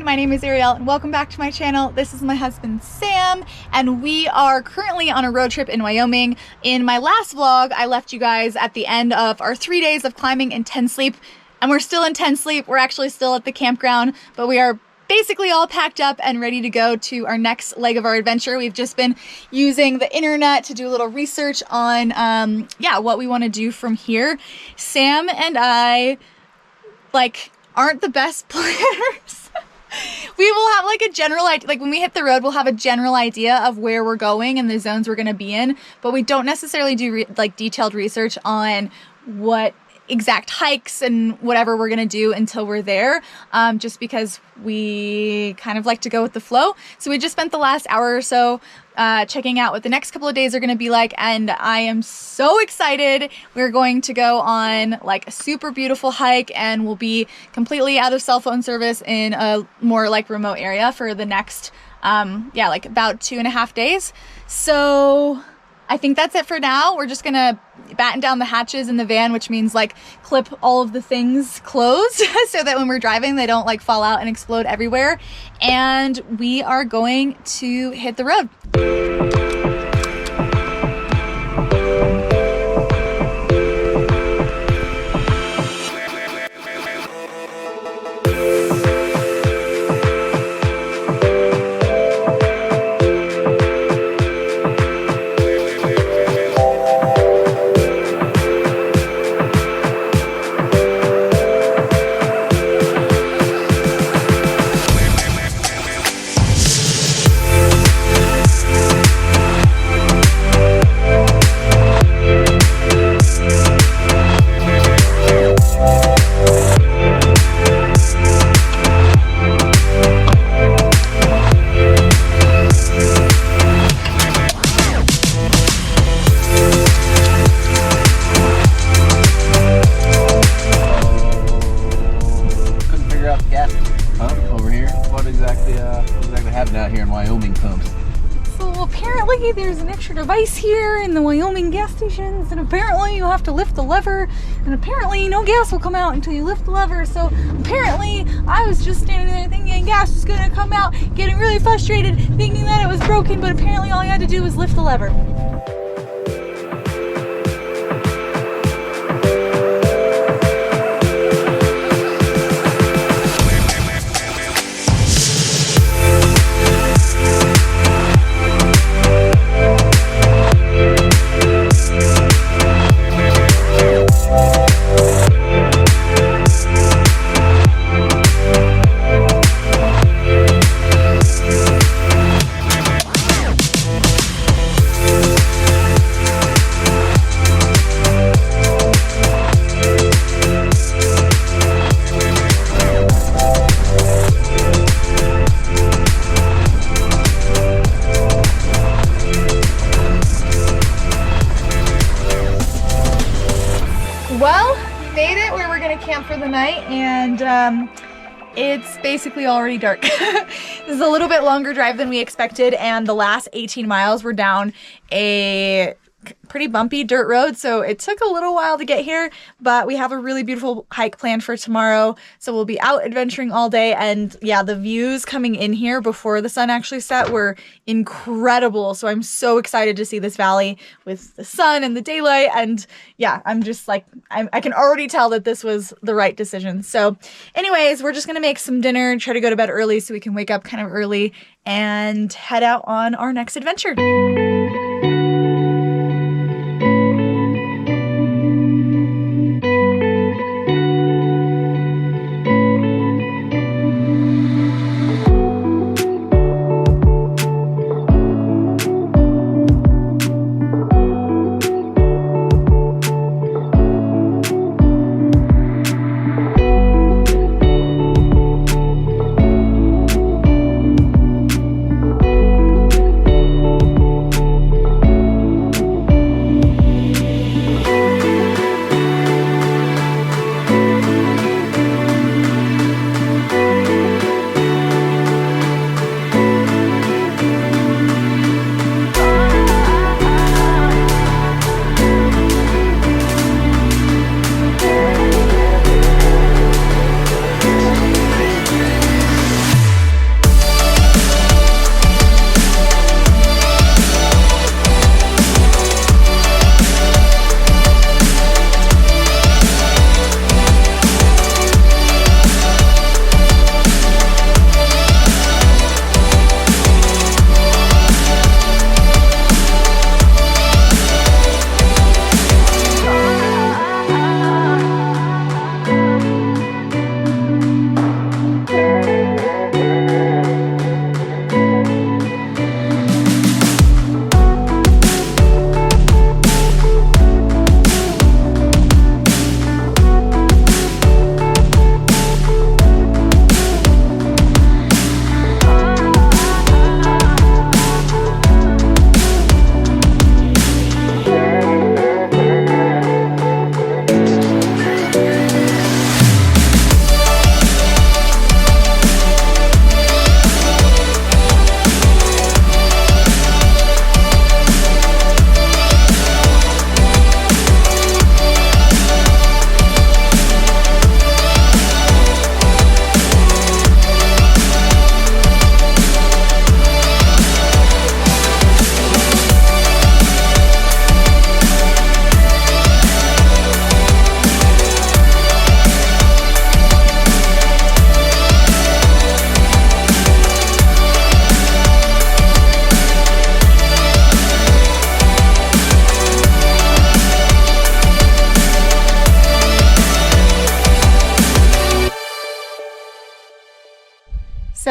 My name is Arielle and welcome back to my channel. This is my husband Sam and we are currently on a road trip in Wyoming. In my last vlog, I left you guys at the end of our 3 days of climbing in Ten Sleep, and we're still in Ten Sleep. We're actually still at the campground, but we are basically all packed up and ready to go to our next leg of our adventure. We've just been using the internet to do a little research on what we want to do from here. Sam and I aren't the best planners. We will have like a general idea, like when we hit the road, we'll have a general idea of where we're going and the zones we're going to be in, but we don't necessarily do detailed research on what exact hikes and whatever we're going to do until we're there, just because we kind of like to go with the flow. So we just spent the last hour or so checking out what the next couple of days are going to be like, and I am so excited. We're going to go on like a super beautiful hike, and we'll be completely out of cell phone service in a more like remote area for the next like about 2.5 days. So I think that's it for now. We're just gonna batten down the hatches in the van, which means like clip all of the things closed so that when we're driving they don't like fall out and explode everywhere. And we are going to hit the road. Out here in Wyoming pumps. So apparently there's an extra device here in the Wyoming gas stations, and apparently you have to lift the lever, and apparently no gas will come out until you lift the lever. So apparently I was just standing there thinking gas was gonna come out, getting really frustrated, thinking that it was broken, but apparently all you had to do was lift the lever. Well, we made it where we're gonna camp for the night, and it's basically already dark. This is a little bit longer drive than we expected, and the last 18 miles were down a pretty bumpy dirt road, so it took a little while to get here, but we have a really beautiful hike planned for tomorrow, so we'll be out adventuring all day. And yeah, the views coming in here before the sun actually set were incredible, so I'm so excited to see this valley with the sun and the daylight. And yeah, I'm just like, I can already tell that this was the right decision. So anyways, we're just gonna make some dinner, try to go to bed early so we can wake up kind of early and head out on our next adventure.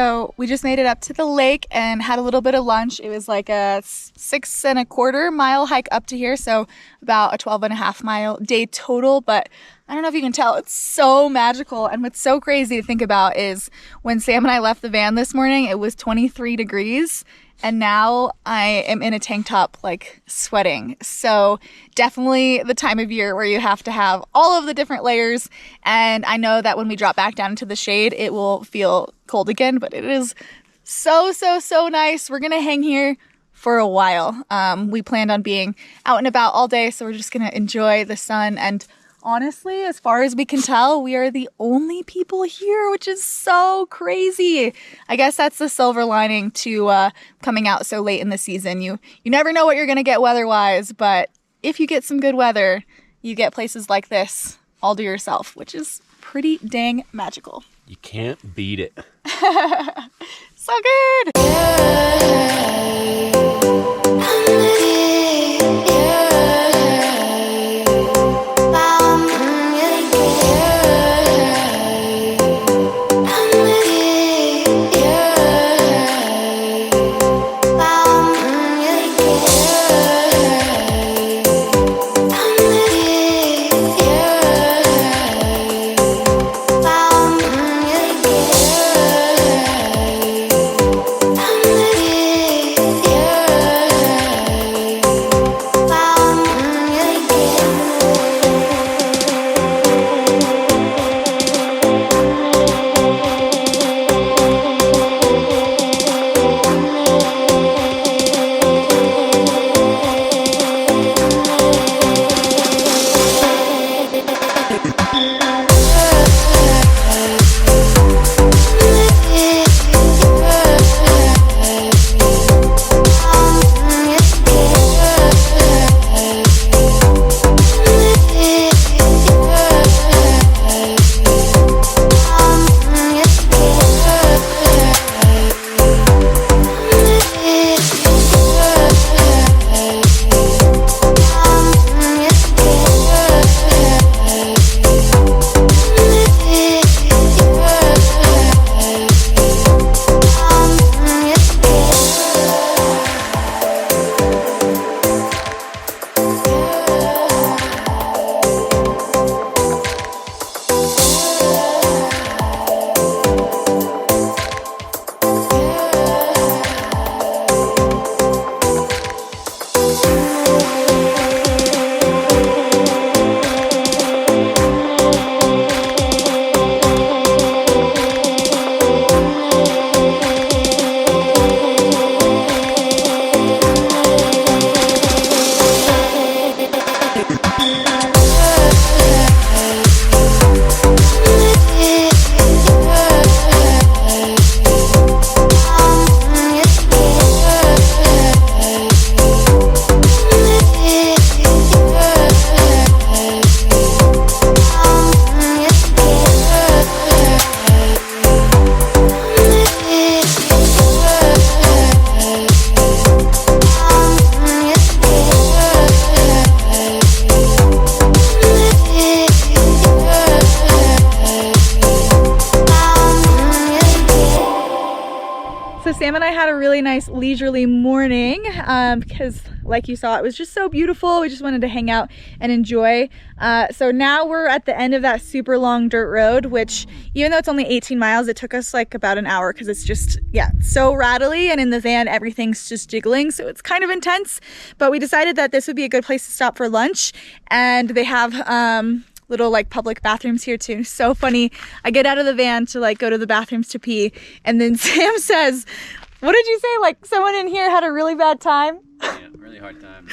So we just made it up to the lake and had a little bit of lunch. It was like a 6.25 mile hike up to here, so about a 12.5 mile day total. But I don't know if you can tell, it's so magical. And what's so crazy to think about is when Sam and I left the van this morning, it was 23 degrees. And now I am in a tank top, like sweating. So definitely the time of year where you have to have all of the different layers. And I know that when we drop back down into the shade, it will feel cold again, but it is so nice. We're gonna hang here for a while. We planned on being out and about all day, so we're just gonna enjoy the sun. And honestly, as far as we can tell, we are the only people here, which is so crazy. I guess that's the silver lining to coming out so late in the season. You never know what you're gonna get weather-wise, but if you get some good weather, you get places like this all to yourself, which is pretty dang magical. You can't beat it. So good! Sam and I had a really nice leisurely morning because like you saw, it was just so beautiful. We just wanted to hang out and enjoy. So now we're at the end of that super long dirt road, which even though it's only 18 miles, it took us like about an hour because it's just, yeah, so rattly, and in the van, everything's just jiggling. So it's kind of intense, but we decided that this would be a good place to stop for lunch. And they have little like public bathrooms here too. So funny. I get out of the van to like go to the bathrooms to pee, and then Sam says, what did you say? Like someone in here had a really bad time? Yeah, really hard time.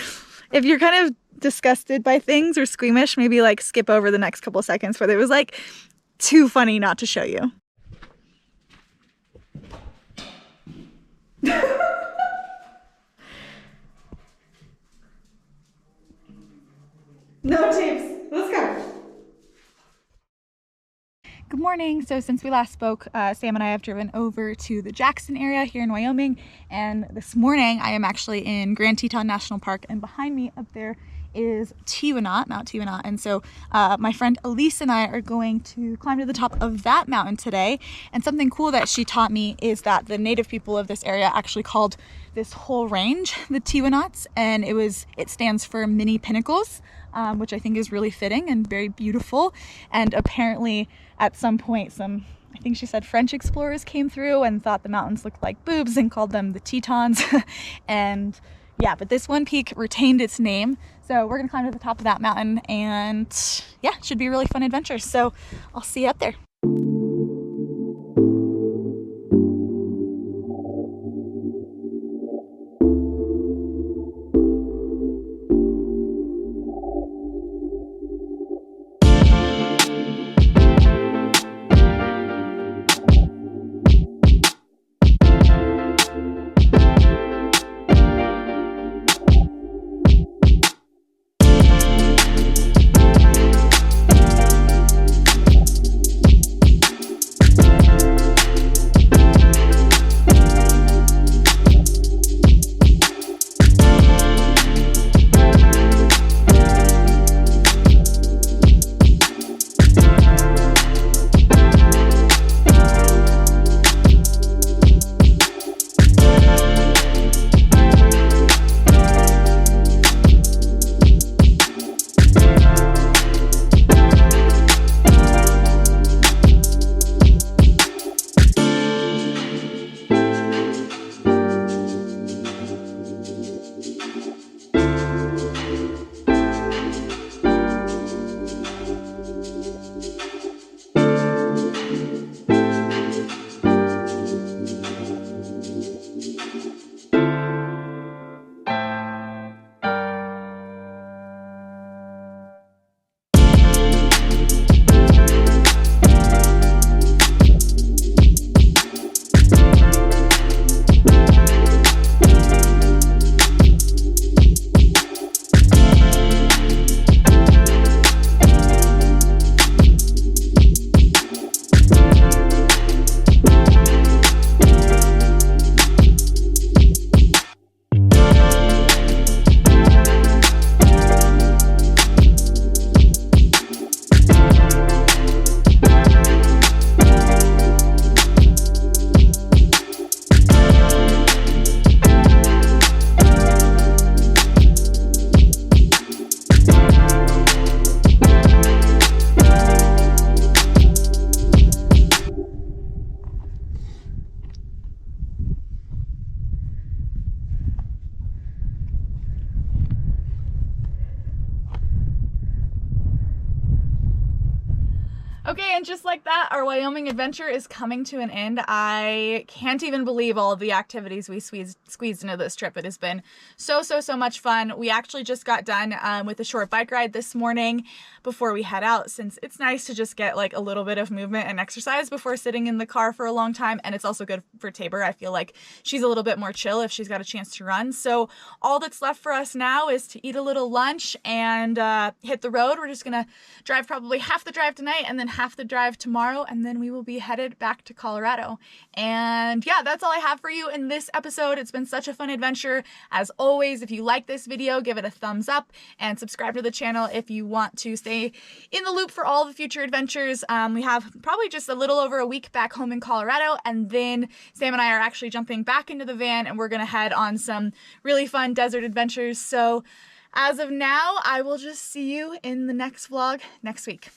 If you're kind of disgusted by things or squeamish, maybe like skip over the next couple seconds, but it was like too funny not to show you. No tapes. Let's go. Good morning. So since we last spoke, Sam and I have driven over to the Jackson area here in Wyoming, and this morning I am actually in Grand Teton National Park, and behind me up there is Mount Teton. And so my friend Elise and I are going to climb to the top of that mountain today. And something cool that she taught me is that the native people of this area actually called this whole range the Tetonats, and it stands for mini pinnacles, which I think is really fitting and very beautiful. And apparently at some point I think she said French explorers came through and thought the mountains looked like boobs and called them the Tetons. And yeah, but this one peak retained its name. So we're gonna climb to the top of that mountain, and yeah, it should be a really fun adventure. So I'll see you up there. Okay, and just like that, our Wyoming adventure is coming to an end. I can't even believe all of the activities we squeezed into this trip. It has been so much fun. We actually just got done with a short bike ride this morning before we head out, since it's nice to just get like a little bit of movement and exercise before sitting in the car for a long time. And it's also good for Tabor. I feel like she's a little bit more chill if she's got a chance to run. So all that's left for us now is to eat a little lunch and hit the road. We're just gonna drive probably half the drive tonight and then half the drive tomorrow, and then we will be headed back to Colorado. And yeah, that's all I have for you in this episode. It's been such a fun adventure. As always, if you like this video, give it a thumbs up and subscribe to the channel if you want to stay in the loop for all the future adventures. We have probably just a little over a week back home in Colorado, and then Sam and I are actually jumping back into the van and we're gonna head on some really fun desert adventures. So as of now, I will just see you in the next vlog next week.